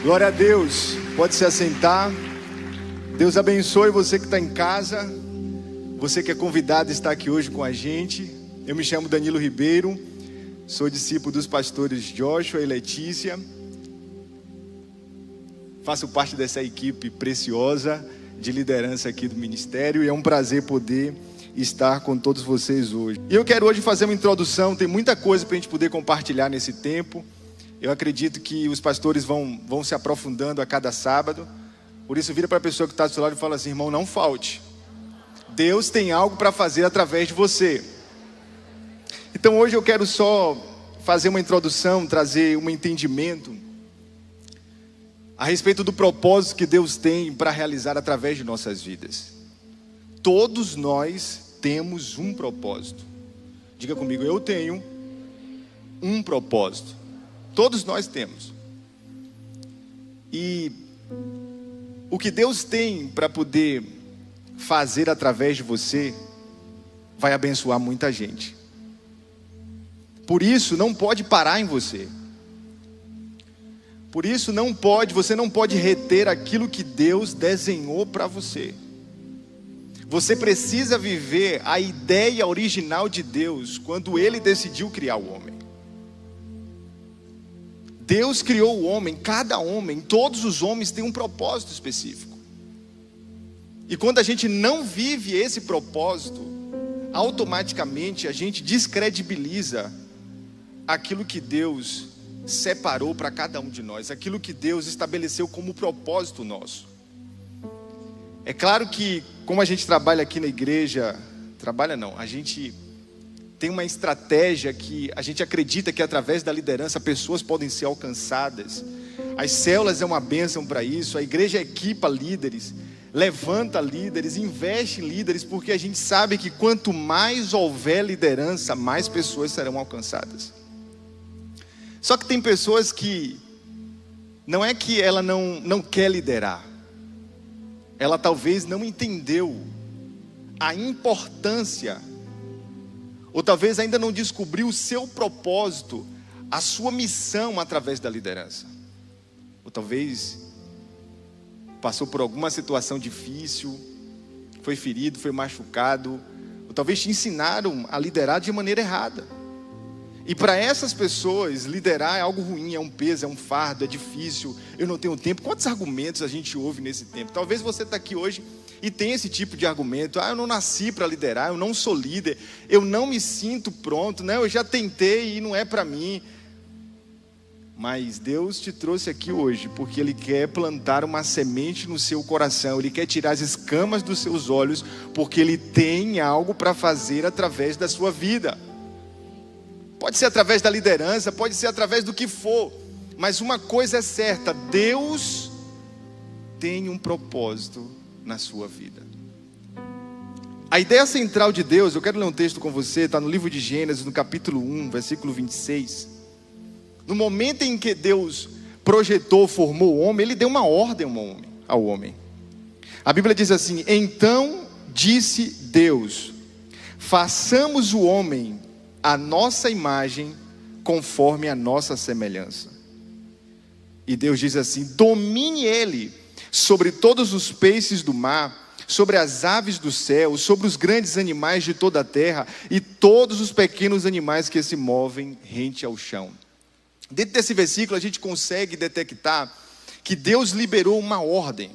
Glória a Deus, pode se assentar. Deus abençoe você que está em casa, você que é convidado a estar aqui hoje com a gente. Eu me chamo Danilo Ribeiro, sou discípulo dos pastores Joshua e Letícia. Faço parte dessa equipe preciosa de liderança aqui do ministério e é um prazer poder estar com todos vocês hoje. E eu quero hoje fazer uma introdução, tem muita coisa para a gente poder compartilhar nesse tempo. Eu acredito que os pastores vão se aprofundando a cada sábado. Por isso, vira para a pessoa que está do seu lado e fala assim: irmão, não falte. Deus tem algo para fazer através de você. Então hoje eu quero só fazer uma introdução, trazer um entendimento a respeito do propósito que Deus tem para realizar através de nossas vidas. Todos nós temos um propósito. Diga comigo, eu tenho um propósito. Todos nós temos. E o que Deus tem para poder fazer através de você vai abençoar muita gente. Por isso não pode parar em você. Por isso você não pode reter aquilo que Deus desenhou para você. Você precisa viver a ideia original de Deus quando Ele decidiu criar o homem. Deus criou o homem, cada homem, todos os homens têm um propósito específico. E quando a gente não vive esse propósito, automaticamente a gente descredibiliza aquilo que Deus separou para cada um de nós, aquilo que Deus estabeleceu como propósito nosso. É claro que, como a gente trabalha aqui na igreja, a gente tem uma estratégia que a gente acredita que através da liderança pessoas podem ser alcançadas. As células é uma bênção para isso, a igreja equipa líderes, levanta líderes, investe em líderes, porque a gente sabe que quanto mais houver liderança, mais pessoas serão alcançadas. Só que tem pessoas que, não é que ela não quer liderar, ela talvez não entendeu a importância, ou talvez ainda não descobriu o seu propósito, a sua missão através da liderança. Ou talvez passou por alguma situação difícil, foi ferido, foi machucado, ou talvez te ensinaram a liderar de maneira errada. E para essas pessoas, liderar é algo ruim, é um peso, é um fardo, é difícil, eu não tenho tempo. Quantos argumentos a gente ouve nesse tempo? Talvez você está aqui hoje e tem esse tipo de argumento: eu não nasci para liderar, eu não sou líder, eu não me sinto pronto, né? Eu já tentei e não é para mim. Mas Deus te trouxe aqui hoje porque Ele quer plantar uma semente no seu coração, Ele quer tirar as escamas dos seus olhos, porque Ele tem algo para fazer através da sua vida. Pode ser através da liderança, pode ser através do que for, mas uma coisa é certa: Deus tem um propósito na sua vida. A ideia central de Deus, eu quero ler um texto com você, está no livro de Gênesis, no capítulo 1, versículo 26. No momento em que Deus projetou, formou o homem, Ele deu uma ordem ao homem. A Bíblia diz assim: então disse Deus, façamos o homem a nossa imagem, conforme a nossa semelhança. E Deus diz assim: domine ele sobre todos os peixes do mar, sobre as aves do céu, sobre os grandes animais de toda a terra e todos os pequenos animais que se movem rente ao chão. Dentro desse versículo a gente consegue detectar que Deus liberou uma ordem.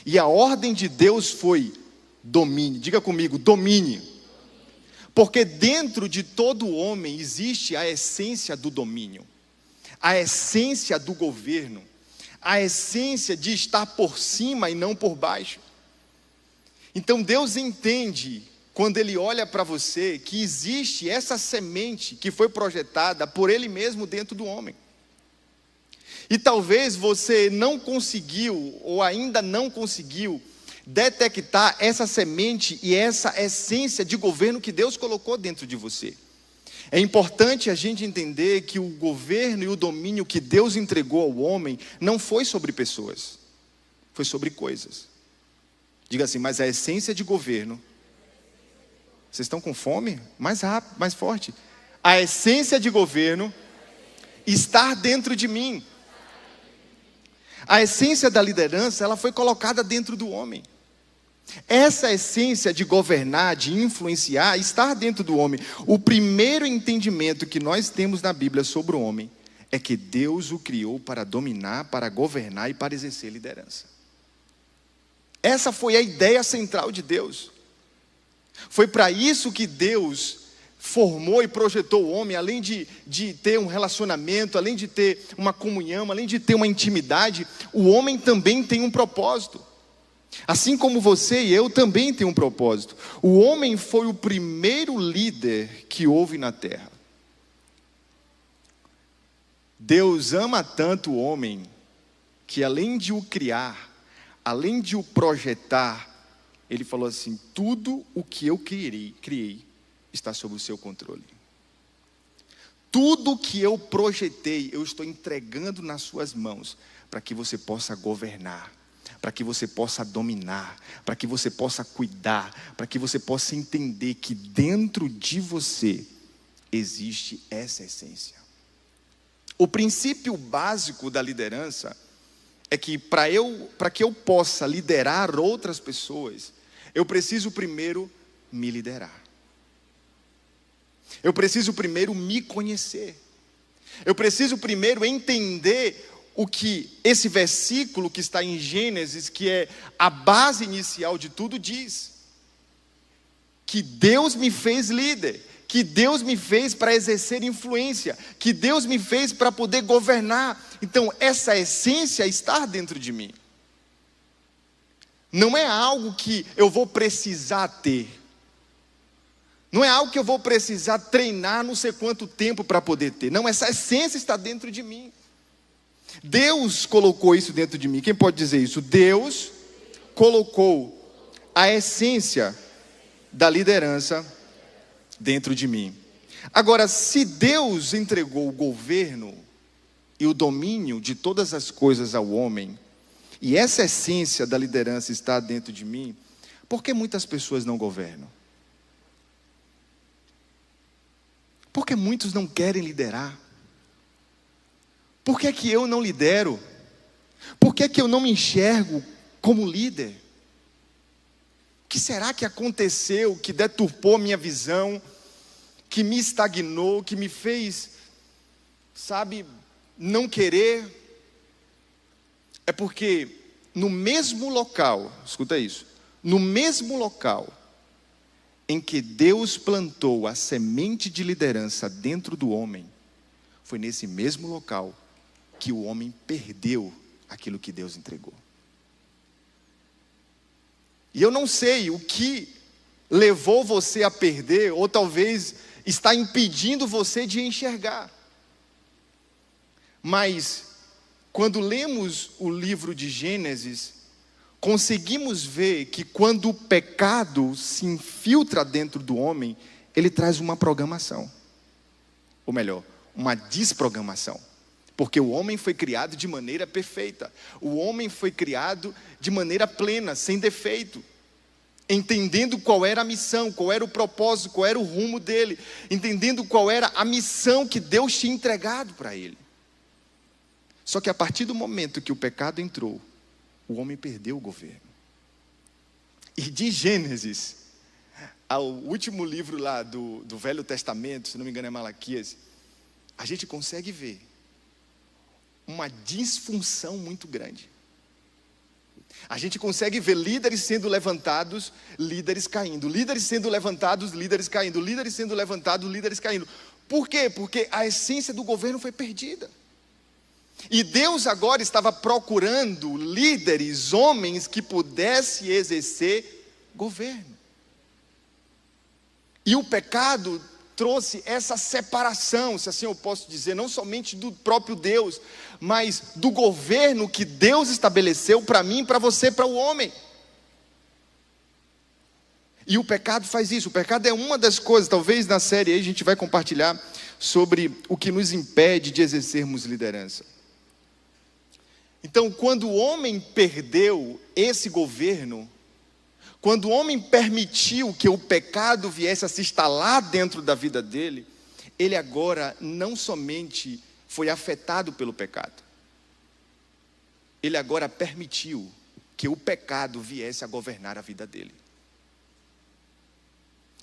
E a ordem de Deus foi: domine. Diga comigo, domine. Porque dentro de todo homem existe a essência do domínio, a essência do governo, a essência de estar por cima e não por baixo. Então Deus entende, quando Ele olha para você, que existe essa semente que foi projetada por Ele mesmo dentro do homem. E talvez você não conseguiu, ou ainda não conseguiu, detectar essa semente e essa essência de governo que Deus colocou dentro de você. É importante a gente entender que o governo e o domínio que Deus entregou ao homem não foi sobre pessoas, foi sobre coisas. Diga assim: mas a essência de governo. Vocês estão com fome? Mais rápido, mais forte. A essência de governo está dentro de mim. A essência da liderança, ela foi colocada dentro do homem. Essa essência de governar, de influenciar, está dentro do homem. O primeiro entendimento que nós temos na Bíblia sobre o homem é que Deus o criou para dominar, para governar e para exercer liderança. Essa foi a ideia central de Deus. Foi para isso que Deus formou e projetou o homem, além de ter um relacionamento, além de ter uma comunhão, além de ter uma intimidade, o homem também tem um propósito. Assim como você e eu também tem um propósito. O homem foi o primeiro líder que houve na terra. Deus ama tanto o homem, que além de o criar, além de o projetar, Ele falou assim: tudo o que eu criei está sob o seu controle. Tudo que eu projetei, eu estou entregando nas suas mãos, para que você possa governar, para que você possa dominar, para que você possa cuidar, para que você possa entender que dentro de você existe essa essência. O princípio básico da liderança é que para que eu possa liderar outras pessoas, eu preciso primeiro me liderar. Eu preciso primeiro me conhecer. Eu preciso primeiro entender o que esse versículo que está em Gênesis, que é a base inicial de tudo, diz. Que Deus me fez líder, que Deus me fez para exercer influência, que Deus me fez para poder governar. Então, essa essência está dentro de mim. Não é algo que eu vou precisar ter. Não é algo que eu vou precisar treinar não sei quanto tempo para poder ter. Não, essa essência está dentro de mim. Deus colocou isso dentro de mim. Quem pode dizer isso? Deus colocou a essência da liderança dentro de mim. Agora, se Deus entregou o governo e o domínio de todas as coisas ao homem, e essa essência da liderança está dentro de mim, por que muitas pessoas não governam? Porque muitos não querem liderar. Por que é que eu não lidero? Por que é que eu não me enxergo como líder? O que será que aconteceu, que deturpou minha visão, que me estagnou, que me fez, não querer? É porque no mesmo local, escuta isso, no mesmo local em que Deus plantou a semente de liderança dentro do homem, foi nesse mesmo local que o homem perdeu aquilo que Deus entregou. E eu não sei o que levou você a perder, ou talvez está impedindo você de enxergar. Mas, quando lemos o livro de Gênesis, conseguimos ver que quando o pecado se infiltra dentro do homem, ele traz uma programação. Ou melhor, uma desprogramação. Porque o homem foi criado de maneira perfeita. O homem foi criado de maneira plena, sem defeito. Entendendo qual era a missão, qual era o propósito, qual era o rumo dele. Entendendo qual era a missão que Deus tinha entregado para ele. Só que a partir do momento que o pecado entrou, o homem perdeu o governo. E de Gênesis ao último livro lá do Velho Testamento, se não me engano é Malaquias, a gente consegue ver uma disfunção muito grande. A gente consegue ver líderes sendo levantados, líderes caindo, líderes sendo levantados, líderes caindo, líderes sendo levantados, líderes caindo. Por quê? Porque a essência do governo foi perdida. E Deus agora estava procurando líderes, homens que pudessem exercer governo. E o pecado trouxe essa separação, se assim eu posso dizer, não somente do próprio Deus, mas do governo que Deus estabeleceu para mim, para você, para o homem. E o pecado faz isso. O pecado é uma das coisas, talvez na série aí a gente vai compartilhar sobre o que nos impede de exercermos liderança. Então, quando o homem perdeu esse governo, quando o homem permitiu que o pecado viesse a se instalar dentro da vida dele, ele agora não somente foi afetado pelo pecado, ele agora permitiu que o pecado viesse a governar a vida dele.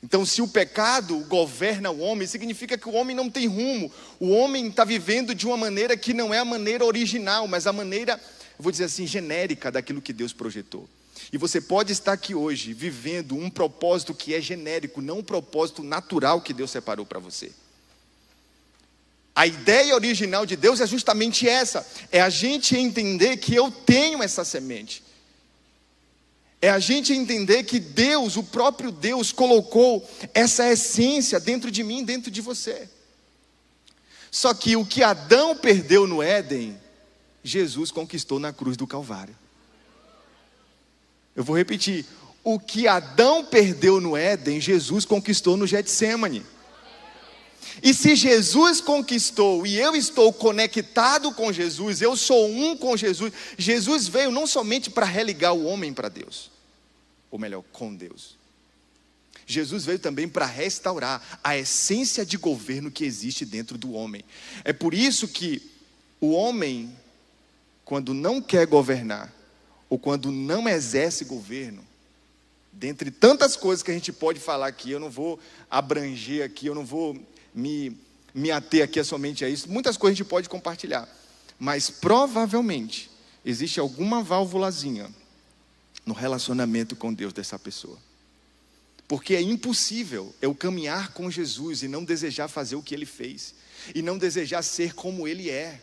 Então, se o pecado governa o homem, significa que o homem não tem rumo. O homem está vivendo de uma maneira que não é a maneira original, mas a maneira, vou dizer assim, genérica daquilo que Deus projetou. E você pode estar aqui hoje vivendo um propósito que é genérico, não um propósito natural que Deus separou para você. A ideia original de Deus é justamente essa, é a gente entender que eu tenho essa semente. É a gente entender que Deus, o próprio Deus, colocou essa essência dentro de mim, dentro de você. Só que o que Adão perdeu no Éden, Jesus conquistou na cruz do Calvário. Eu vou repetir, o que Adão perdeu no Éden, Jesus conquistou no Getsêmani. E se Jesus conquistou e eu estou conectado com Jesus, eu sou um com Jesus, Jesus veio não somente para religar o homem para Deus, ou melhor, com Deus. Jesus veio também para restaurar a essência de governo que existe dentro do homem. É por isso que o homem, quando não quer governar, ou quando não exerce governo, dentre tantas coisas que a gente pode falar aqui, eu não vou abranger aqui, eu não vou me ater aqui somente a isso, muitas coisas a gente pode compartilhar, mas provavelmente existe alguma válvulazinha no relacionamento com Deus dessa pessoa, porque é impossível eu caminhar com Jesus e não desejar fazer o que Ele fez, e não desejar ser como Ele é.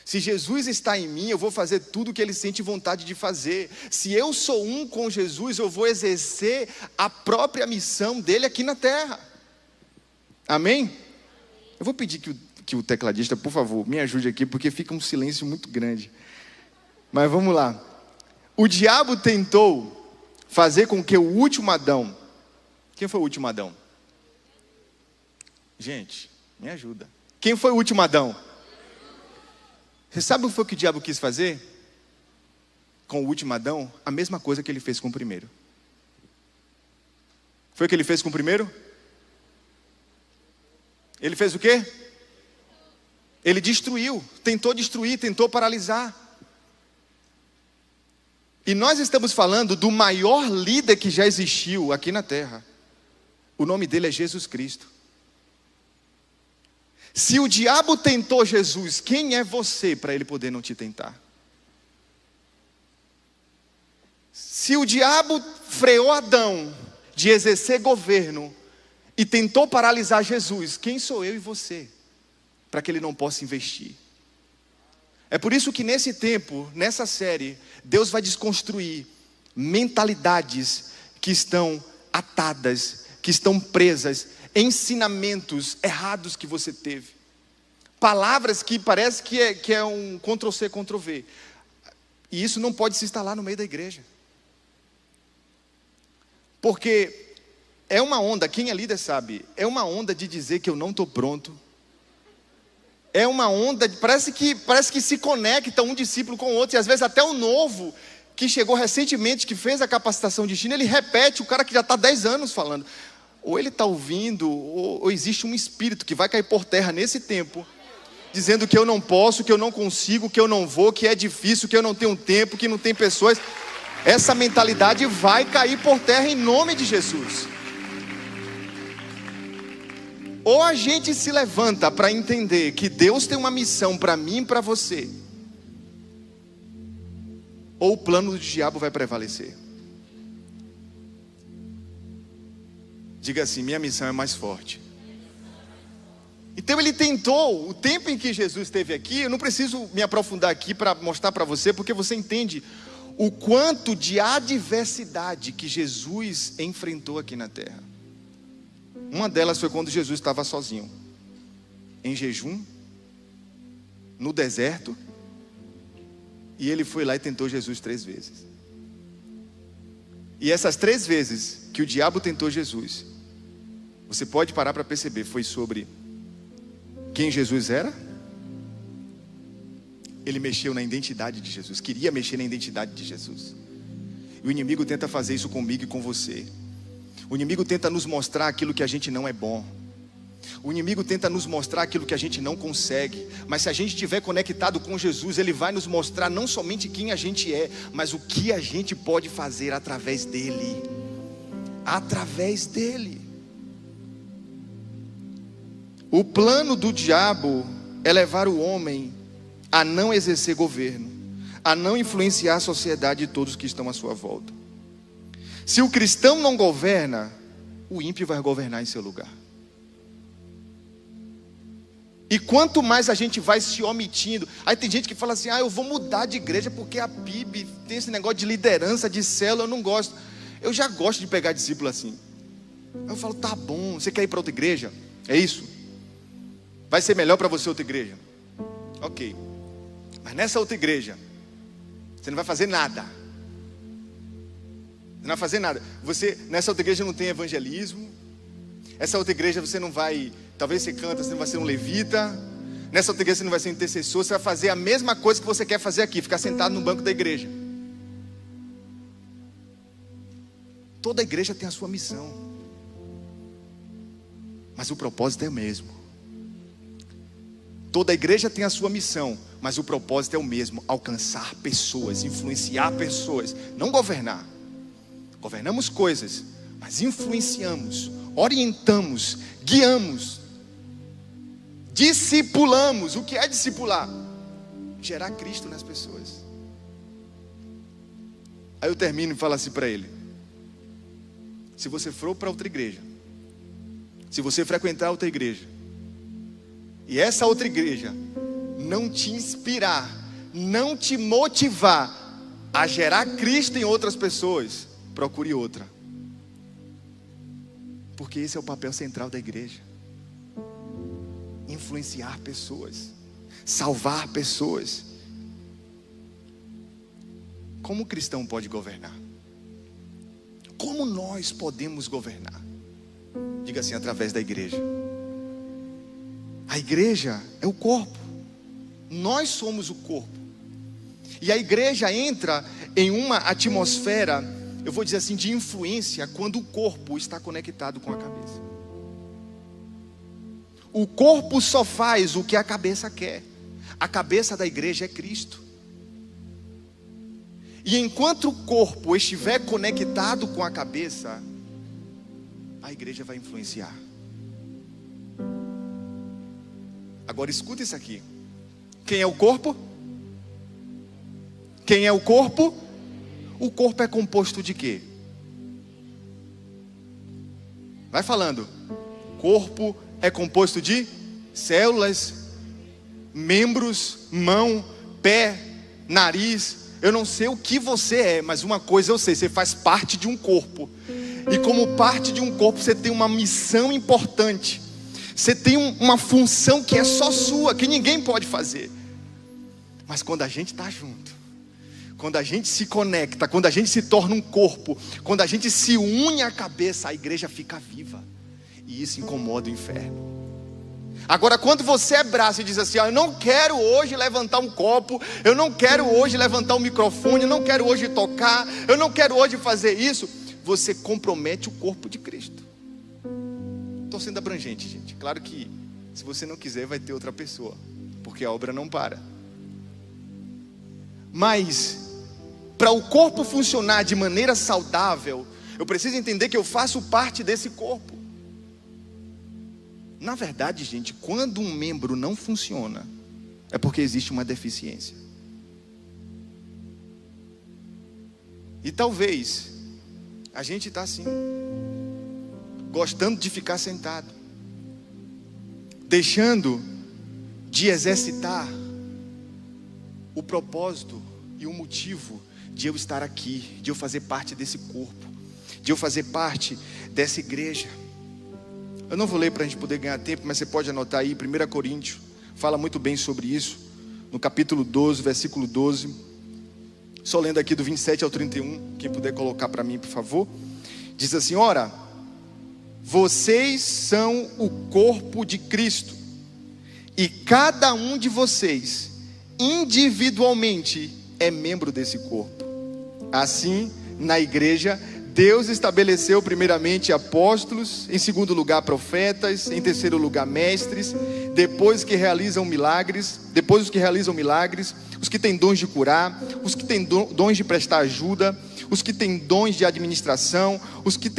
Se Jesus está em mim, eu vou fazer tudo o que Ele sente vontade de fazer. Se eu sou um com Jesus, eu vou exercer a própria missão dEle aqui na terra. Amém? Eu vou pedir que o tecladista, por favor, me ajude aqui, porque fica um silêncio muito grande. Mas vamos lá. O diabo tentou fazer com que o último Adão... Quem foi o último Adão? Gente, me ajuda. Quem foi o último Adão? Você sabe o que foi que o diabo quis fazer? Com o último Adão, a mesma coisa que ele fez com o primeiro. Foi o que ele fez com o primeiro? Ele fez o quê? Ele destruiu, tentou paralisar. E nós estamos falando do maior líder que já existiu aqui na terra. O nome dele é Jesus Cristo. Se o diabo tentou Jesus, quem é você para ele poder não te tentar? Se o diabo freou Adão de exercer governo e tentou paralisar Jesus, quem sou eu e você para que ele não possa investir? É por isso que nesse tempo, nessa série, Deus vai desconstruir mentalidades que estão atadas, que estão presas, ensinamentos errados que você teve, palavras que parece que é um Ctrl-C, Ctrl-V, e isso não pode se instalar no meio da igreja, porque é uma onda, quem é líder sabe, é uma onda de dizer que eu não estou pronto, é uma onda, parece que se conecta um discípulo com o outro, e às vezes até o novo, que chegou recentemente, que fez a capacitação de China, ele repete, o cara que já está 10 anos falando, ou ele está ouvindo, ou existe um espírito que vai cair por terra nesse tempo, dizendo que eu não posso, que eu não consigo, que eu não vou, que é difícil, que eu não tenho tempo, que não tem pessoas. Essa mentalidade vai cair por terra em nome de Jesus. Ou a gente se levanta para entender que Deus tem uma missão para mim e para você, ou o plano do diabo vai prevalecer. Diga assim, minha missão é mais forte. Então ele tentou, o tempo em que Jesus esteve aqui, eu não preciso me aprofundar aqui para mostrar para você, porque você entende o quanto de adversidade que Jesus enfrentou aqui na terra. Uma delas foi quando Jesus estava sozinho, em jejum, no deserto, e ele foi lá e tentou Jesus 3 vezes. E essas 3 vezes que o diabo tentou Jesus, você pode parar para perceber, foi sobre quem Jesus era. Ele mexeu na identidade de Jesus, queria mexer na identidade de Jesus. E o inimigo tenta fazer isso comigo e com você. O inimigo tenta nos mostrar aquilo que a gente não é bom. O inimigo tenta nos mostrar aquilo que a gente não consegue, mas se a gente estiver conectado com Jesus, Ele vai nos mostrar não somente quem a gente é, mas o que a gente pode fazer através dEle. Através dEle. O plano do diabo é levar o homem a não exercer governo, a não influenciar a sociedade e todos que estão à sua volta. Se o cristão não governa, o ímpio vai governar em seu lugar. E quanto mais a gente vai se omitindo, aí tem gente que fala assim, eu vou mudar de igreja porque a PIB tem esse negócio de liderança, de célula, eu não gosto. Eu já gosto de pegar discípulo assim. Eu falo, tá bom, você quer ir para outra igreja? É isso? Vai ser melhor para você outra igreja? Ok, mas nessa outra igreja, você não vai fazer nada. Você não vai fazer nada. Nessa outra igreja não tem evangelismo. Essa outra igreja você não vai, talvez você canta, você não vai ser um levita. Nessa outra igreja você não vai ser um intercessor. Você vai fazer a mesma coisa que você quer fazer aqui, ficar sentado no banco da igreja. Toda igreja tem a sua missão, mas o propósito é o mesmo. Toda igreja tem a sua missão, mas o propósito é o mesmo: alcançar pessoas, influenciar pessoas, não governar. Governamos coisas, mas influenciamos, orientamos, guiamos, discipulamos. O que é discipular? Gerar Cristo nas pessoas. Aí eu termino e falo assim para ele: se você for para outra igreja, se você frequentar outra igreja, e essa outra igreja não te inspirar, não te motivar a gerar Cristo em outras pessoas, procure outra. Porque esse é o papel central da igreja: influenciar pessoas, salvar pessoas. Como o cristão pode governar? Como nós podemos governar? Diga assim: através da igreja. A igreja é o corpo. Nós somos o corpo. E a igreja entra em uma atmosfera, eu vou dizer assim, de influência, quando o corpo está conectado com a cabeça. O corpo só faz o que a cabeça quer. A cabeça da igreja é Cristo. E enquanto o corpo estiver conectado com a cabeça, a igreja vai influenciar. Agora escuta isso aqui. Quem é o corpo? Quem é o corpo? O corpo é composto de quê? Vai falando. Corpo é composto de células, membros, mão, pé, nariz. Eu não sei o que você é, mas uma coisa eu sei: você faz parte de um corpo. E como parte de um corpo, você tem uma missão importante. Você tem uma função que é só sua, que ninguém pode fazer. Mas quando a gente está junto, quando a gente se conecta, quando a gente se torna um corpo, quando a gente se une à cabeça, a igreja fica viva. E isso incomoda o inferno. Agora, quando você é braço e diz assim: eu não quero hoje levantar um copo, eu não quero hoje levantar um microfone, eu não quero hoje tocar, eu não quero hoje fazer isso, você compromete o corpo de Cristo. Estou sendo abrangente, gente. Claro que se você não quiser, vai ter outra pessoa, porque a obra não para. Mas para o corpo funcionar de maneira saudável, eu preciso entender que eu faço parte desse corpo. Na verdade, gente, quando um membro não funciona, é porque existe uma deficiência. E talvez a gente está assim, gostando de ficar sentado, deixando de exercitar o propósito e o motivo de eu estar aqui, de eu fazer parte desse corpo, de eu fazer parte dessa igreja. Eu não vou ler para a gente poder ganhar tempo, mas você pode anotar aí, 1 Coríntios, fala muito bem sobre isso, no capítulo 12, versículo 12, só lendo aqui do 27 ao 31, quem puder colocar para mim, por favor. Diz assim: ora, vocês são o corpo de Cristo, e cada um de vocês, individualmente, é membro desse corpo. Assim, na igreja, Deus estabeleceu primeiramente apóstolos, em segundo lugar profetas, em terceiro lugar mestres, depois os que realizam milagres, os que têm dons de curar, os que têm dons de prestar ajuda, os que têm dons de administração, os que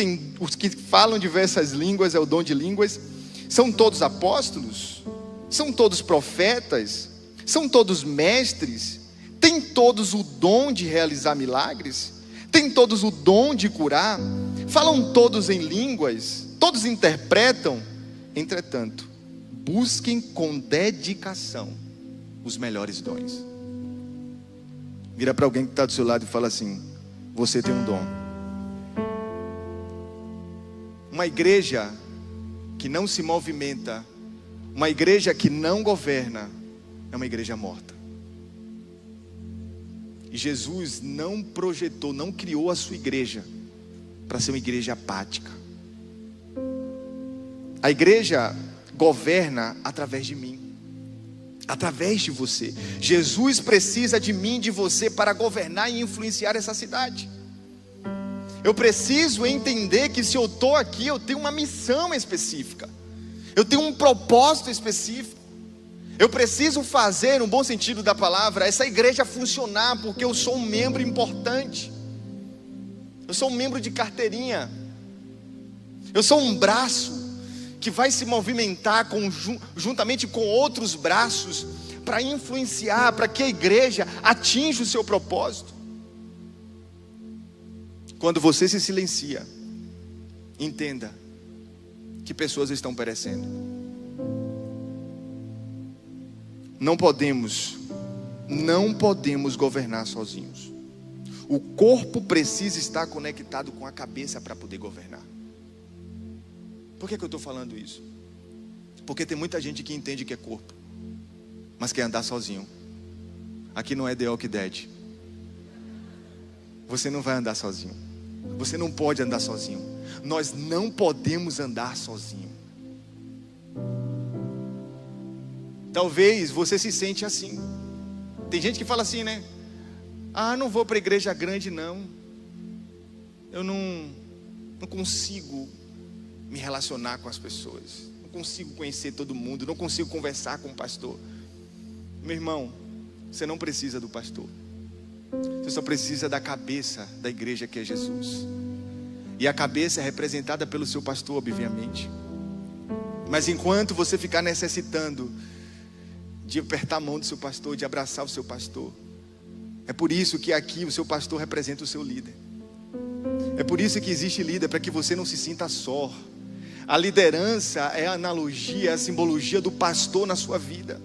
falam diversas línguas, é o dom de línguas. São todos apóstolos? São todos profetas? São todos mestres? Têm todos o dom de realizar milagres? Têm todos o dom de curar? Falam todos em línguas? Todos interpretam? Entretanto, busquem com dedicação os melhores dons. Vira para alguém que está do seu lado e fala assim: você tem um dom. Uma igreja que não se movimenta, uma igreja que não governa, é uma igreja morta. E Jesus não projetou, não criou a sua igreja para ser uma igreja apática. A igreja governa através de mim, através de você. Jesus precisa de mim, de você, para governar e influenciar essa cidade. Eu preciso entender que se eu estou aqui, eu tenho uma missão específica, eu tenho um propósito específico. Eu preciso fazer, no bom sentido da palavra, essa igreja funcionar, porque eu sou um membro importante. Eu sou um membro de carteirinha. Eu sou um braço que vai se movimentar juntamente com outros braços para influenciar, para que a igreja atinja o seu propósito. Quando você se silencia, entenda que pessoas estão perecendo. Não podemos governar sozinhos. O corpo precisa estar conectado com a cabeça para poder governar. Por que eu estou falando isso? Porque tem muita gente que entende que é corpo, mas quer andar sozinho. Aqui não é The Walking Dead. Você não vai andar sozinho. Você não pode andar sozinho. Nós não podemos andar sozinho. Talvez você se sente assim. Tem gente que fala assim, né? Não vou para a igreja grande não. Eu não consigo me relacionar com as pessoas. Não consigo conhecer todo mundo. Não consigo conversar com o pastor. Meu irmão, você não precisa do pastor. Você só precisa da cabeça da igreja, que é Jesus. E a cabeça é representada pelo seu pastor, obviamente. Mas enquanto você ficar necessitando de apertar a mão do seu pastor, de abraçar o seu pastor, é por isso que aqui o seu pastor representa o seu líder. É por isso que existe líder, para que você não se sinta só. A liderança é a analogia, é a simbologia do pastor na sua vida.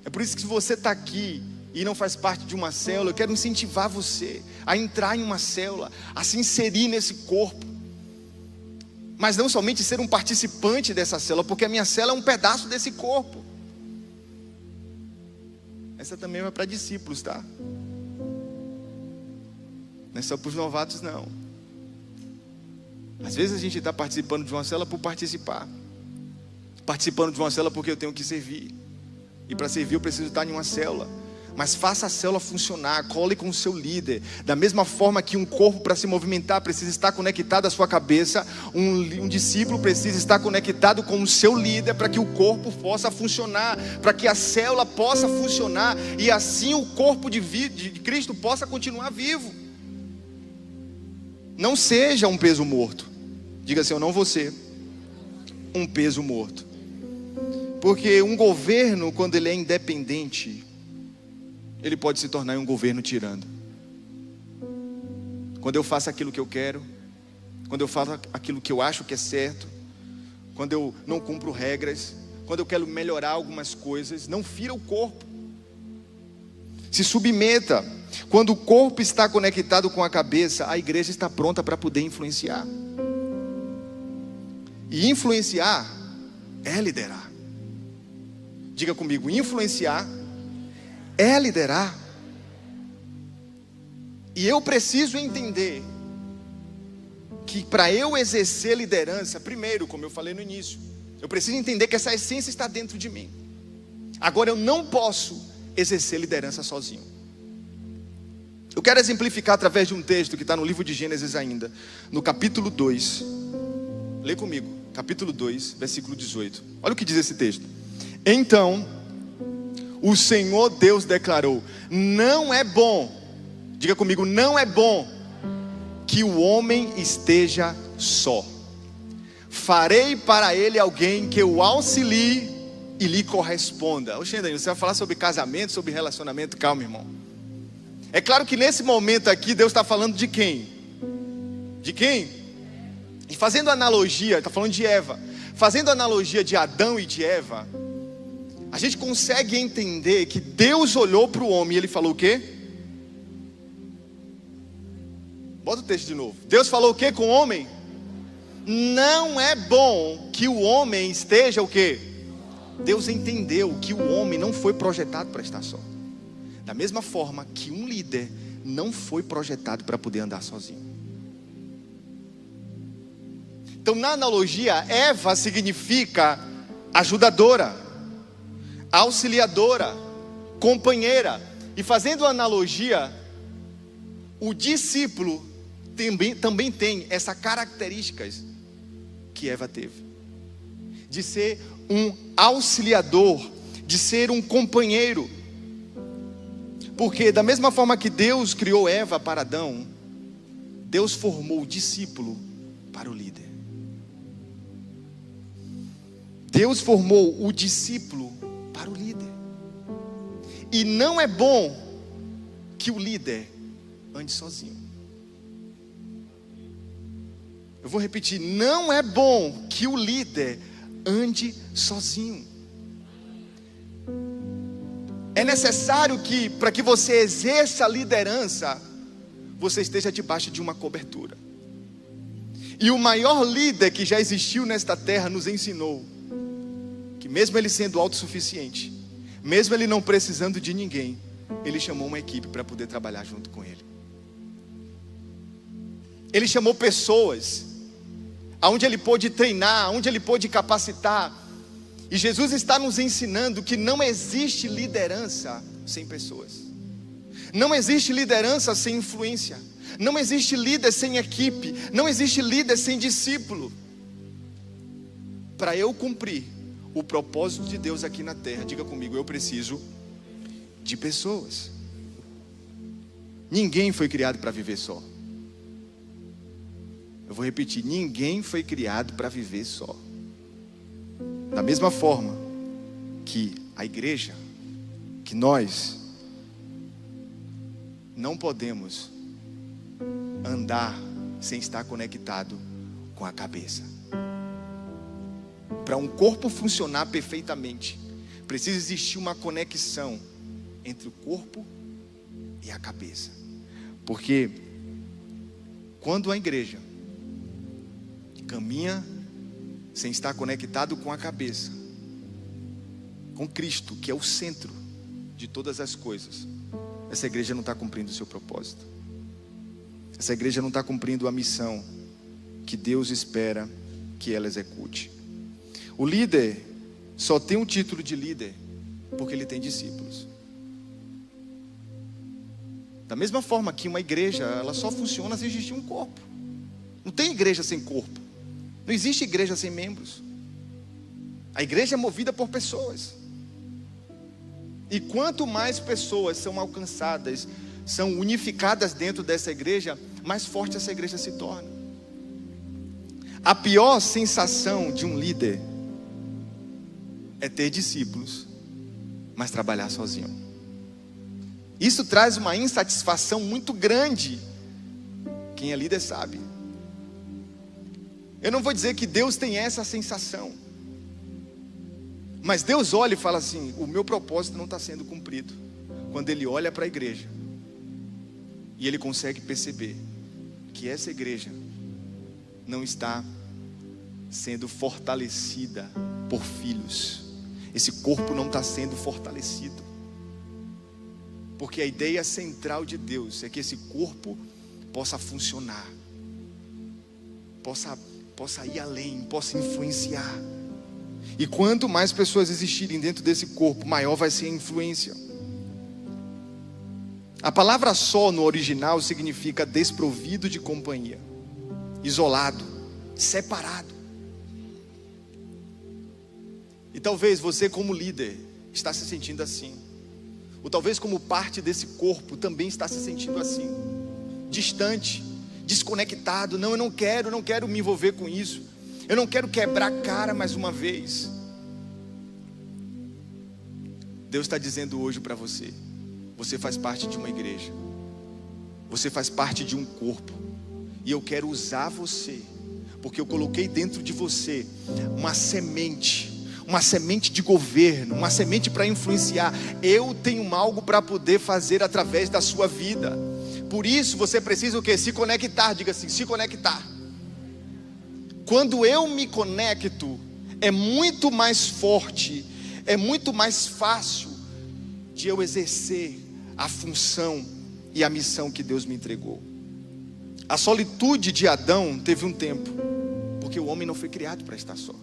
É por isso que se você está aqui e não faz parte de uma célula, eu quero incentivar você a entrar em uma célula, a se inserir nesse corpo. Mas não somente ser um participante dessa célula, porque a minha célula é um pedaço desse corpo. Essa também é para discípulos, tá? Não é só para os novatos, não. Às vezes a gente está participando de uma célula por participar, participando de uma célula porque eu tenho que servir, e para servir eu preciso estar em uma célula. Mas faça a célula funcionar, cole com o seu líder. Da mesma forma que um corpo, para se movimentar, precisa estar conectado à sua cabeça, um discípulo precisa estar conectado com o seu líder, para que o corpo possa funcionar, para que a célula possa funcionar, e assim o corpo de Cristo possa continuar vivo. Não seja um peso morto. Diga assim: eu não vou ser um peso morto. Porque um governo, quando ele é independente, ele pode se tornar um governo tirano. Quando eu faço aquilo que eu quero, quando eu faço aquilo que eu acho que é certo, quando eu não cumpro regras, quando eu quero melhorar algumas coisas, não fira o corpo. Se submeta. Quando o corpo está conectado com a cabeça, a igreja está pronta para poder influenciar. E influenciar é liderar. Diga comigo: influenciar é liderar. E eu preciso entender que para eu exercer liderança, primeiro, como eu falei no início, eu preciso entender que essa essência está dentro de mim. Agora, eu não posso exercer liderança sozinho. Eu quero exemplificar através de um texto que está no livro de Gênesis ainda, no capítulo 2. Lê comigo, capítulo 2, versículo 18. Olha o que diz esse texto. Então, o Senhor Deus declarou: não é bom, diga comigo, não é bom que o homem esteja só. Farei para ele alguém que o auxilie e lhe corresponda. Oxe, Danilo, você vai falar sobre casamento, sobre relacionamento? Calma, irmão. É claro que nesse momento aqui Deus está falando de quem? De quem? E fazendo analogia, está falando de Eva. Fazendo analogia de Adão e de Eva, a gente consegue entender que Deus olhou para o homem e ele falou o quê? Bota o texto de novo. Deus falou o quê com o homem? Não é bom que o homem esteja o quê? Deus entendeu que o homem não foi projetado para estar só. Da mesma forma que um líder não foi projetado para poder andar sozinho. Então, na analogia, Eva significa ajudadora, auxiliadora, companheira. E fazendo analogia, o discípulo também tem essas características que Eva teve, de ser um auxiliador, de ser um companheiro. Porque da mesma forma que Deus criou Eva para Adão, Deus formou o discípulo para o líder. Deus formou o discípulo para o líder. E não é bom que o líder ande sozinho. Eu vou repetir, não é bom que o líder ande sozinho. É necessário que, para que você exerça a liderança, você esteja debaixo de uma cobertura. E o maior líder que já existiu nesta terra nos ensinou que mesmo ele sendo autossuficiente, mesmo ele não precisando de ninguém, ele chamou uma equipe para poder trabalhar junto com ele. Ele chamou pessoas, aonde ele pôde treinar, aonde ele pôde capacitar. E Jesus está nos ensinando que não existe liderança sem pessoas. Não existe liderança sem influência. Não existe líder sem equipe. Não existe líder sem discípulo. Para eu cumprir o propósito de Deus aqui na terra, diga comigo, eu preciso de pessoas. Ninguém foi criado para viver só. Eu vou repetir, ninguém foi criado para viver só. Da mesma forma que a igreja, que nós não podemos andar sem estar conectado com a cabeça. Para um corpo funcionar perfeitamente, precisa existir uma conexão entre o corpo e a cabeça. Porque quando a igreja caminha sem estar conectado com a cabeça, com Cristo, que é o centro de todas as coisas, essa igreja não está cumprindo o seu propósito. Essa igreja não está cumprindo a missão que Deus espera que ela execute. O líder só tem um título de líder porque ele tem discípulos. Da mesma forma que uma igreja, ela só funciona se existir um corpo. Não tem igreja sem corpo. Não existe igreja sem membros. A igreja é movida por pessoas. E quanto mais pessoas são alcançadas, são unificadas dentro dessa igreja, mais forte essa igreja se torna. A pior sensação de um líder é ter discípulos, mas trabalhar sozinho. Isso traz uma insatisfação muito grande. Quem é líder sabe. Eu não vou dizer que Deus tem essa sensação, mas Deus olha e fala assim: o meu propósito não está sendo cumprido. Quando Ele olha para a igreja e Ele consegue perceber que essa igreja não está sendo fortalecida por filhos, esse corpo não está sendo fortalecido, porque a ideia central de Deus é que esse corpo possa funcionar, possa ir além, possa influenciar. E quanto mais pessoas existirem dentro desse corpo, maior vai ser a influência. A palavra só no original significa desprovido de companhia, isolado, separado. E talvez você, como líder, está se sentindo assim. Ou talvez como parte desse corpo também está se sentindo assim, distante, desconectado. Não, eu não quero me envolver com isso. Eu não quero quebrar a cara mais uma vez. Deus está dizendo hoje para você: você faz parte de uma igreja, você faz parte de um corpo, e eu quero usar você, porque eu coloquei dentro de você uma semente de governo, uma semente para influenciar. Eu tenho algo para poder fazer através da sua vida. Por isso você precisa o quê? Se conectar. Diga assim: se conectar. Quando eu me conecto, é muito mais forte, é muito mais fácil de eu exercer a função e a missão que Deus me entregou. A solitude de Adão teve um tempo, porque o homem não foi criado para estar só.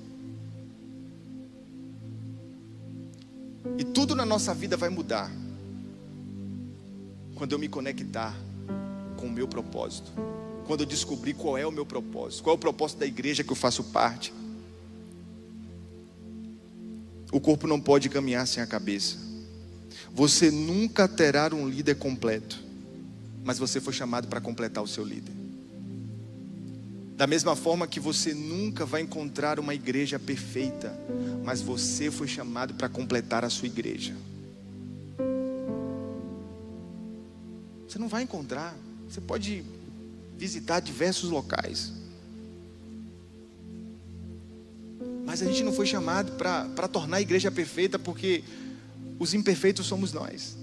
E tudo na nossa vida vai mudar quando eu me conectar com o meu propósito, quando eu descobrir qual é o meu propósito, qual é o propósito da igreja que eu faço parte. O corpo não pode caminhar sem a cabeça. Você nunca terá um líder completo, mas você foi chamado para completar o seu líder. Da mesma forma que você nunca vai encontrar uma igreja perfeita, mas você foi chamado para completar a sua igreja. Você não vai encontrar. Você pode visitar diversos locais, mas a gente não foi chamado para tornar a igreja perfeita, porque os imperfeitos somos nós.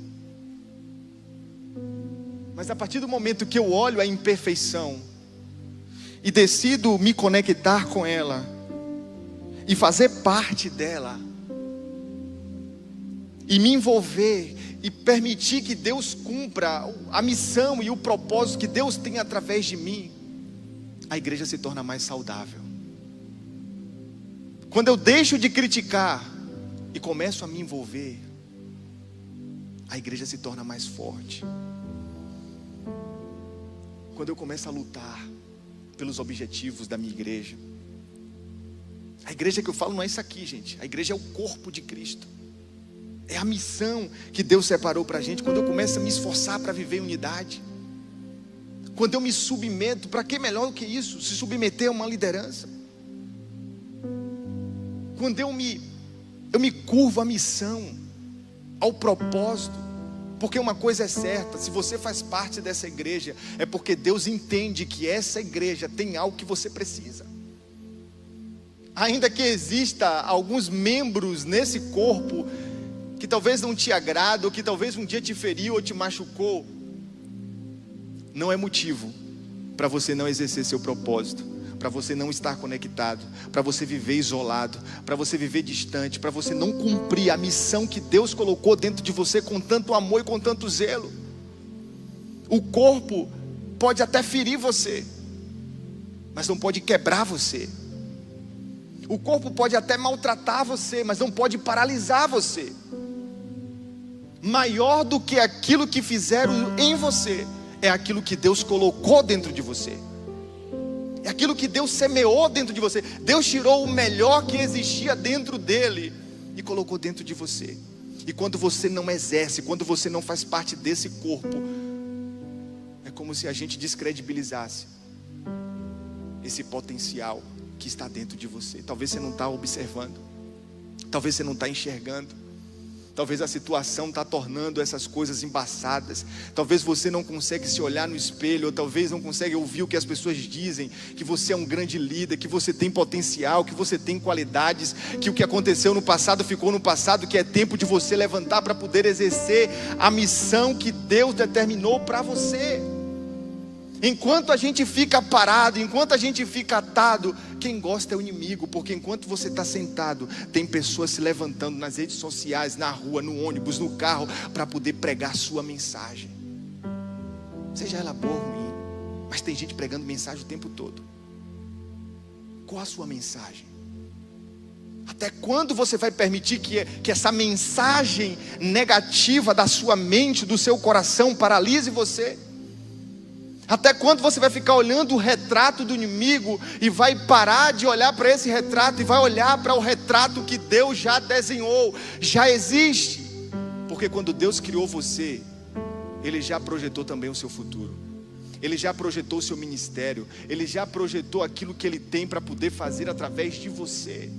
Mas a partir do momento que eu olho a imperfeição e decido me conectar com ela e fazer parte dela, e me envolver e permitir que Deus cumpra a missão e o propósito que Deus tem através de mim, a igreja se torna mais saudável. Quando eu deixo de criticar e começo a me envolver, a igreja se torna mais forte. Quando eu começo a lutar pelos objetivos da minha igreja. A igreja que eu falo não é isso aqui, gente. A igreja é o corpo de Cristo. É a missão que Deus separou para a gente. Quando eu começo a me esforçar para viver em unidade, quando eu me submeto, para que melhor do que isso? Se submeter a uma liderança. Quando eu me curvo à missão, ao propósito. Porque uma coisa é certa: se você faz parte dessa igreja, é porque Deus entende que essa igreja tem algo que você precisa. Ainda que exista alguns membros nesse corpo que talvez não te agradam, ou que talvez um dia te feriu ou te machucou, não é motivo para você não exercer seu propósito, para você não estar conectado, para você viver isolado, para você viver distante, para você não cumprir a missão que Deus colocou dentro de você com tanto amor e com tanto zelo. O corpo pode até ferir você, mas não pode quebrar você. O corpo pode até maltratar você, mas não pode paralisar você. Maior do que aquilo que fizeram em você é aquilo que Deus colocou dentro de você. É aquilo que Deus semeou dentro de você. Deus tirou o melhor que existia dentro dele e colocou dentro de você. E quando você não exerce, quando você não faz parte desse corpo, é como se a gente descredibilizasse esse potencial que está dentro de você. Talvez você não está observando, talvez você não está enxergando. Talvez a situação está tornando essas coisas embaçadas. Talvez você não consegue se olhar no espelho, ou talvez não consegue ouvir o que as pessoas dizem, que você é um grande líder, que você tem potencial, que você tem qualidades, que o que aconteceu no passado ficou no passado, que é tempo de você levantar para poder exercer a missão que Deus determinou para você. Enquanto a gente fica parado, enquanto a gente fica atado, quem gosta é o inimigo, porque enquanto você está sentado, tem pessoas se levantando nas redes sociais, na rua, no ônibus, no carro, para poder pregar sua mensagem. Seja ela boa ou ruim, mas tem gente pregando mensagem o tempo todo. Qual a sua mensagem? Até quando você vai permitir que essa mensagem negativa da sua mente, do seu coração, paralise você? Até quando você vai ficar olhando o retrato do inimigo e vai parar de olhar para esse retrato e vai olhar para o retrato que Deus já desenhou, já existe? Porque quando Deus criou você, Ele já projetou também o seu futuro. Ele já projetou o seu ministério. Ele já projetou aquilo que Ele tem para poder fazer através de você.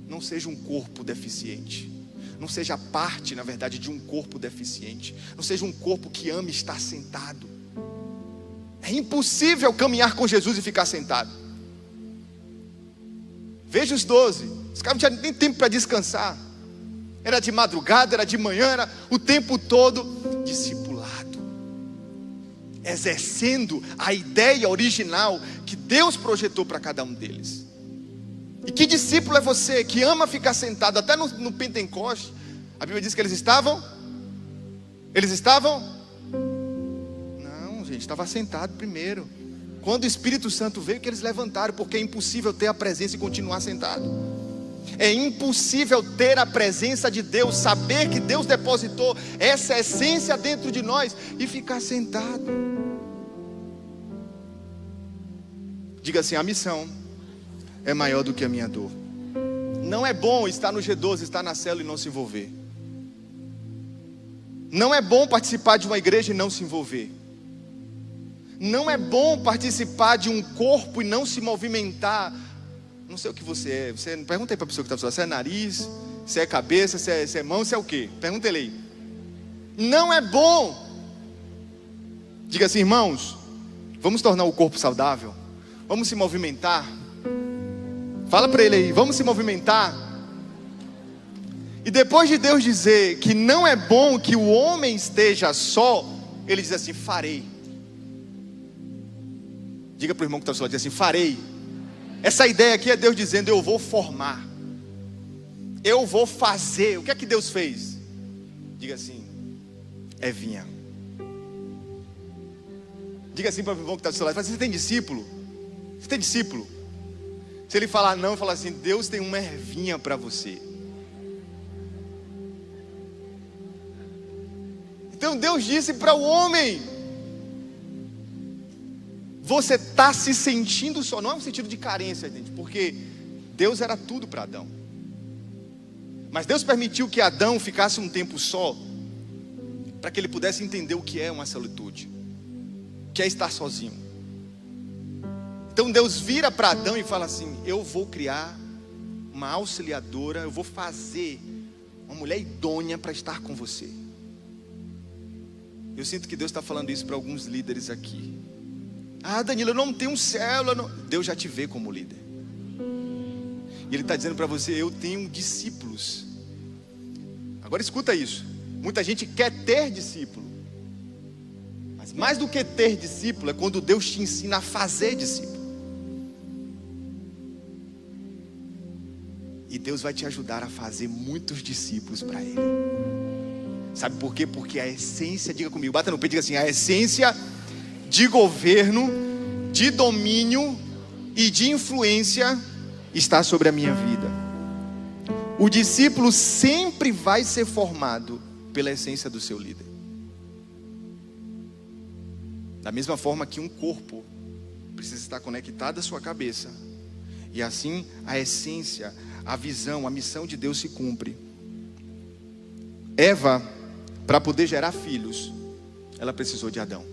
Não seja um corpo deficiente. Não seja parte, na verdade, de um corpo deficiente. Não seja um corpo que ama estar sentado. É impossível caminhar com Jesus e ficar sentado. Veja os 12. Os caras não tinham nem tempo para descansar. Era de madrugada, era de manhã, era o tempo todo discipulado, exercendo a ideia original que Deus projetou para cada um deles. E que discípulo é você que ama ficar sentado? Até no Pentecoste, a Bíblia diz que eles estavam? Não, gente, estava sentado primeiro. Quando o Espírito Santo veio, que eles levantaram, porque é impossível ter a presença e continuar sentado. É impossível ter a presença de Deus, saber que Deus depositou essa essência dentro de nós e ficar sentado. Diga assim: a missão é maior do que a minha dor. Não é bom estar no G12, estar na célula e não se envolver. Não é bom participar de uma igreja e não se envolver. Não é bom participar de um corpo e não se movimentar. Não sei o que você é. Você pergunta aí para a pessoa que está falando. Você é nariz, se é cabeça, se é mão, se é o quê? Pergunta ele aí. Não é bom. Diga assim: irmãos, vamos tornar o corpo saudável. Vamos se movimentar. Fala para ele aí, vamos se movimentar. E depois de Deus dizer que não é bom que o homem esteja só, Ele diz assim: farei. Diga para o irmão que está ao seu lado, diz assim: farei. Essa ideia aqui é Deus dizendo: eu vou formar, eu vou fazer. O que é que Deus fez? Diga assim: Evinha. Diga assim para o irmão que está ao seu lado: você tem discípulo? Você tem discípulo? Se ele falar não, fala assim: Deus tem uma ervinha para você. Então Deus disse para o homem: você está se sentindo só. Não é um sentido de carência, gente, porque Deus era tudo para Adão. Mas Deus permitiu que Adão ficasse um tempo só, para que ele pudesse entender o que é uma solitude, o que é estar sozinho. Então Deus vira para Adão e fala assim: eu vou criar uma auxiliadora, eu vou fazer uma mulher idônea para estar com você. Eu sinto que Deus está falando isso para alguns líderes aqui. Ah, Danilo, eu não tenho célula. Não. Deus já te vê como líder. E Ele está dizendo para você: eu tenho discípulos. Agora escuta isso. Muita gente quer ter discípulo, mas mais do que ter discípulo é quando Deus te ensina a fazer discípulo. E Deus vai te ajudar a fazer muitos discípulos para Ele. Sabe por quê? Porque a essência, diga comigo, bata no peito, diga assim: a essência de governo, de domínio e de influência está sobre a minha vida. O discípulo sempre vai ser formado pela essência do seu líder. Da mesma forma que um corpo precisa estar conectado à sua cabeça, e assim a essência, a visão, a missão de Deus se cumpre. Eva, para poder gerar filhos, ela precisou de Adão.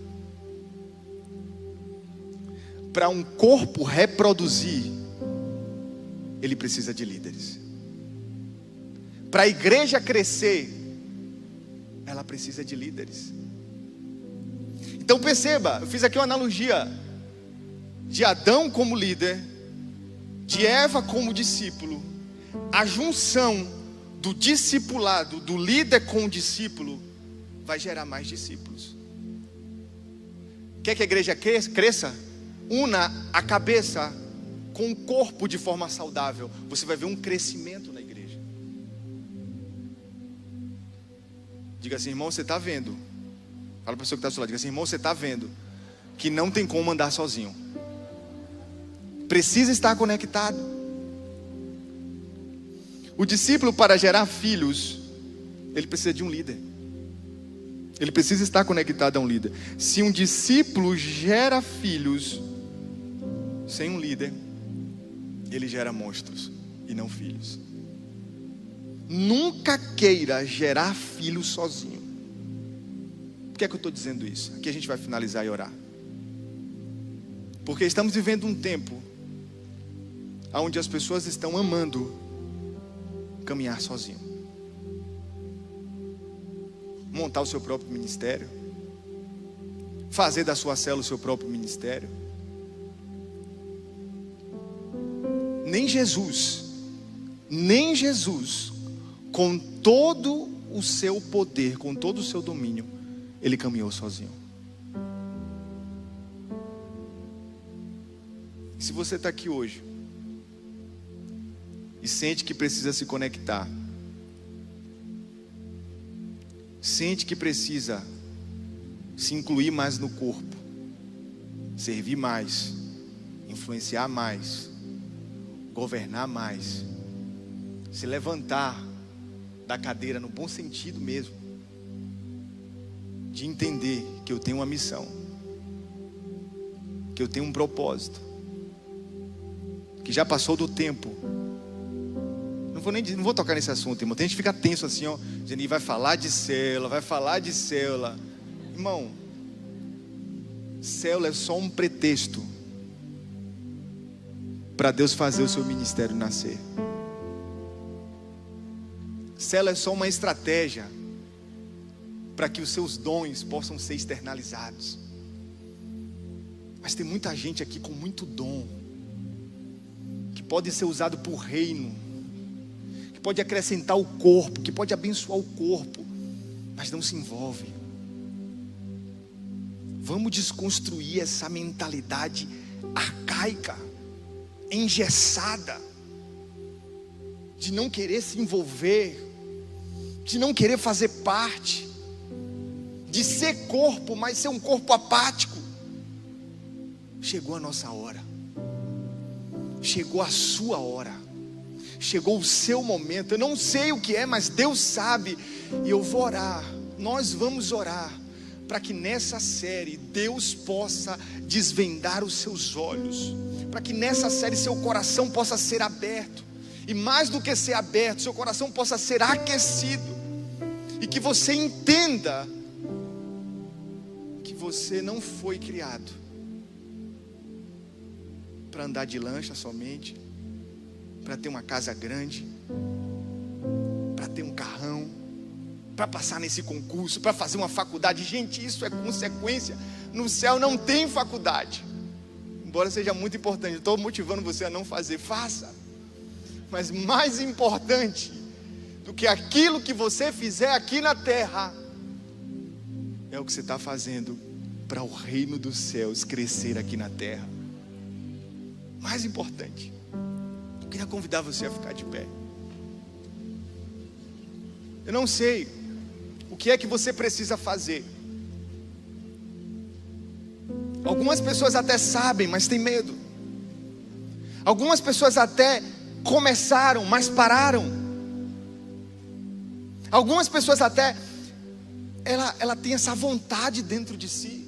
Para um corpo reproduzir, ele precisa de líderes. Para a igreja crescer, ela precisa de líderes. Então perceba, eu fiz aqui uma analogia de Adão como líder, de Eva como discípulo. A junção do discipulado, do líder com o discípulo, vai gerar mais discípulos. Quer que a igreja cresça? Una a cabeça com o corpo de forma saudável. Você vai ver um crescimento na igreja. Diga assim: irmão, você está vendo? Fala para a pessoa que está ao seu lado, diga assim: irmão, você está vendo que não tem como andar sozinho. Precisa estar conectado. O discípulo, para gerar filhos, ele precisa de um líder. Ele precisa estar conectado a um líder. Se um discípulo gera filhos sem um líder, ele gera monstros e não filhos. Nunca queira gerar filhos sozinho. Por que é que eu estou dizendo isso? Aqui a gente vai finalizar e orar. Porque estamos vivendo um tempo onde as pessoas estão amando caminhar sozinho. Montar o seu próprio ministério. Fazer da sua célula o seu próprio ministério. Nem Jesus, com todo o seu poder, com todo o seu domínio, ele caminhou sozinho. E se você está aqui hoje e sente que precisa se conectar, sente que precisa se incluir mais no corpo, servir mais, influenciar mais, governar mais, se levantar da cadeira no bom sentido mesmo, de entender que eu tenho uma missão, que eu tenho um propósito, que já passou do tempo. Não vou tocar nesse assunto, irmão. Tem gente que fica tenso assim, ó, dizendo, vai falar de célula. Irmão, célula é só um pretexto para Deus fazer o seu ministério nascer. Célula é só uma estratégia para que os seus dons possam ser externalizados. Mas tem muita gente aqui com muito dom, que pode ser usado por reino, que pode acrescentar o corpo, que pode abençoar o corpo, mas não se envolve. Vamos desconstruir essa mentalidade arcaica, engessada, de não querer se envolver, de não querer fazer parte, de ser corpo, mas ser um corpo apático. Chegou a nossa hora, chegou a sua hora, chegou o seu momento. Eu não sei o que é, mas Deus sabe, e eu vou orar, nós vamos orar, para que nessa série Deus possa desvendar os seus olhos, para que nessa série seu coração possa ser aberto, e mais do que ser aberto, seu coração possa ser aquecido, e que você entenda que você não foi criado para andar de lancha somente, para ter uma casa grande, para ter um carrão, para passar nesse concurso, para fazer uma faculdade. Gente, isso é consequência. No céu não tem faculdade, embora seja muito importante. Eu estou motivando você a não fazer, faça. Mas mais importante do que aquilo que você fizer aqui na terra, é o que você está fazendo para o reino dos céus crescer aqui na terra. Mais importante. Eu queria convidar você a ficar de pé. Eu não sei o que é que você precisa fazer. Algumas pessoas até sabem, mas têm medo. Algumas pessoas até começaram, mas pararam. Algumas pessoas até ela tem essa vontade dentro de si.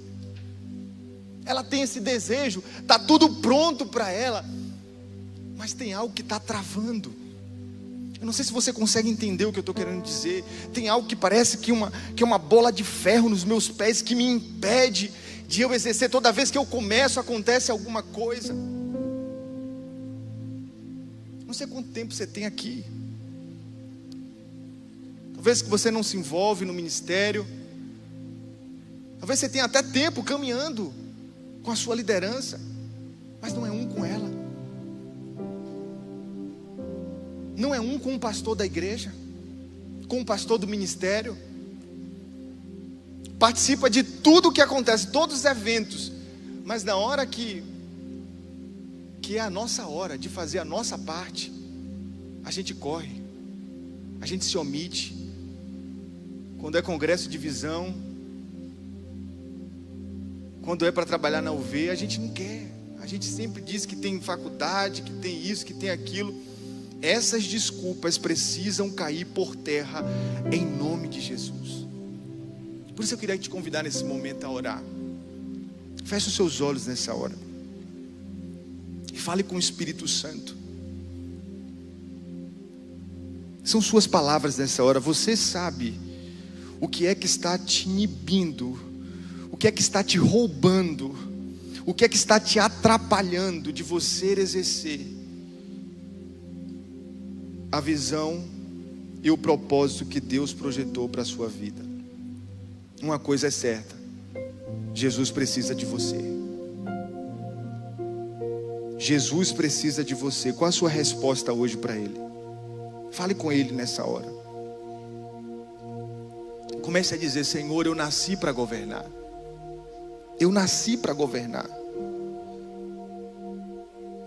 Ela tem esse desejo, está tudo pronto para ela, mas tem algo que está travando. Eu não sei se você consegue entender o que eu estou querendo dizer. Tem algo que parece que é uma bola de ferro nos meus pés, que me impede de eu exercer. Toda vez que eu começo, acontece alguma coisa. Não sei quanto tempo você tem aqui. Talvez que você não se envolve no ministério. Talvez você tenha até tempo caminhando com a sua liderança, mas não é um com ela. Não é um com o pastor da igreja, com o pastor do ministério. Participa de tudo o que acontece, todos os eventos, mas na hora que é a nossa hora de fazer a nossa parte, a gente corre, a gente se omite. Quando é congresso de visão, quando é para trabalhar na UV, a gente não quer. A gente sempre diz que tem faculdade, que tem isso, que tem aquilo. Essas desculpas precisam cair por terra em nome de Jesus. Por isso eu queria te convidar nesse momento a orar. Feche os seus olhos nessa hora e fale com o Espírito Santo. São suas palavras nessa hora. Você sabe o que é que está te inibindo, o que é que está te roubando, o que é que está te atrapalhando de você exercer a visão e o propósito que Deus projetou para a sua vida. Uma coisa é certa: Jesus precisa de você. Jesus precisa de você. Qual a sua resposta hoje para Ele? Fale com Ele nessa hora. Comece a dizer: Senhor, eu nasci para governar. Eu nasci para governar.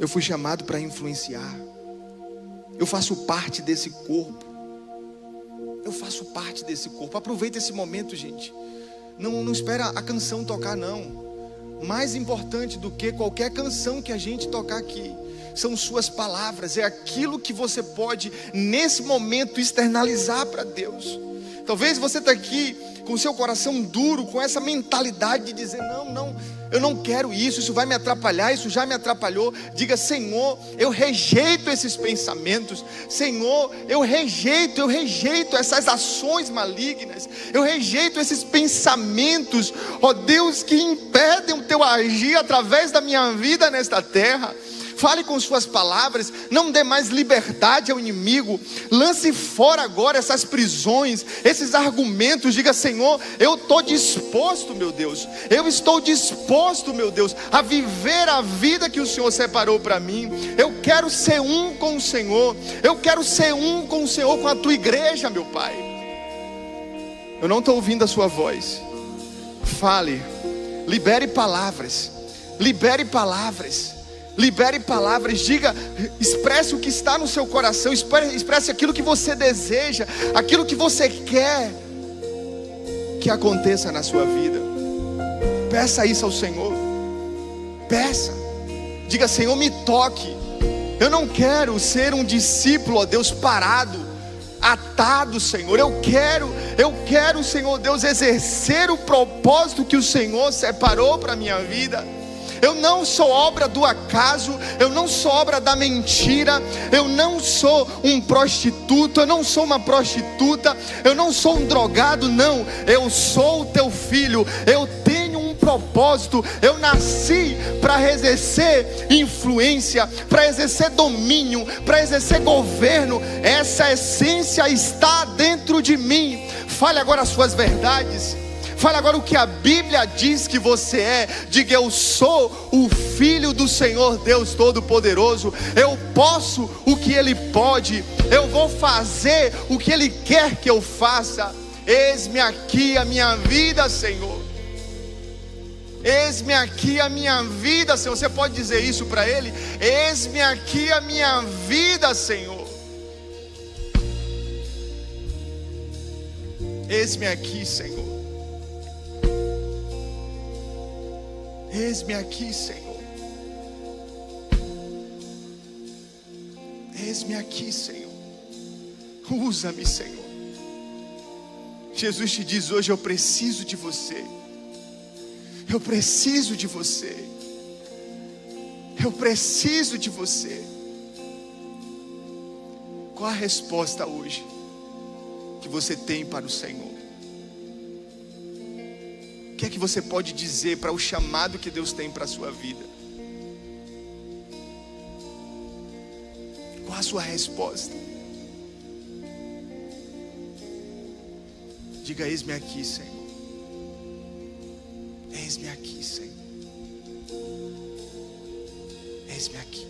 Eu fui chamado para influenciar. Eu faço parte desse corpo. Eu faço parte desse corpo. Aproveita esse momento, gente. Não espera a canção tocar, não. Mais importante do que qualquer canção que a gente tocar aqui são suas palavras. É aquilo que você pode nesse momento externalizar para Deus. Talvez você está aqui com o seu coração duro, com essa mentalidade de dizer: não, eu não quero isso vai me atrapalhar, isso já me atrapalhou. Diga: Senhor, eu rejeito esses pensamentos. Senhor, eu rejeito essas ações malignas. Eu rejeito esses pensamentos, ó Deus, que impedem o teu agir através da minha vida nesta terra. Fale com suas palavras, não dê mais liberdade ao inimigo. Lance fora agora essas prisões, esses argumentos. Diga: Senhor, eu estou disposto, meu Deus. Eu estou disposto, meu Deus, a viver a vida que o Senhor separou para mim. Eu quero ser um com o Senhor. Eu quero ser um com o Senhor, com a tua igreja, meu Pai. Eu não estou ouvindo a sua voz. Fale, libere palavras. Libere palavras. Libere palavras, diga, expresse o que está no seu coração, expresse aquilo que você deseja, aquilo que você quer que aconteça na sua vida. Peça isso ao Senhor. Peça. Diga: Senhor, me toque. Eu não quero ser um discípulo, ó Deus, parado, atado, Senhor. Eu quero, Senhor Deus, exercer o propósito que o Senhor separou para a minha vida. Eu não sou obra do acaso, eu não sou obra da mentira, eu não sou um prostituto, eu não sou uma prostituta, eu não sou um drogado, não. Eu sou o teu filho, eu tenho um propósito, eu nasci para exercer influência, para exercer domínio, para exercer governo. Essa essência está dentro de mim. Fale agora as suas verdades. Fale agora o que a Bíblia diz que você é. Diga: eu sou o filho do Senhor Deus Todo-Poderoso. Eu posso o que Ele pode. Eu vou fazer o que Ele quer que eu faça. Eis-me aqui a minha vida, Senhor. Eis-me aqui a minha vida, Senhor. Você pode dizer isso para Ele? Eis-me aqui a minha vida, Senhor. Eis-me aqui, Senhor. Eis-me aqui, Senhor. Eis-me aqui, Senhor. Usa-me, Senhor. Jesus te diz hoje: eu preciso de você. Eu preciso de você. Eu preciso de você. Qual a resposta hoje que você tem para o Senhor? O que é que você pode dizer para o chamado que Deus tem para a sua vida? Qual a sua resposta? Diga: eis-me aqui, Senhor. Eis-me aqui, Senhor. Eis-me aqui.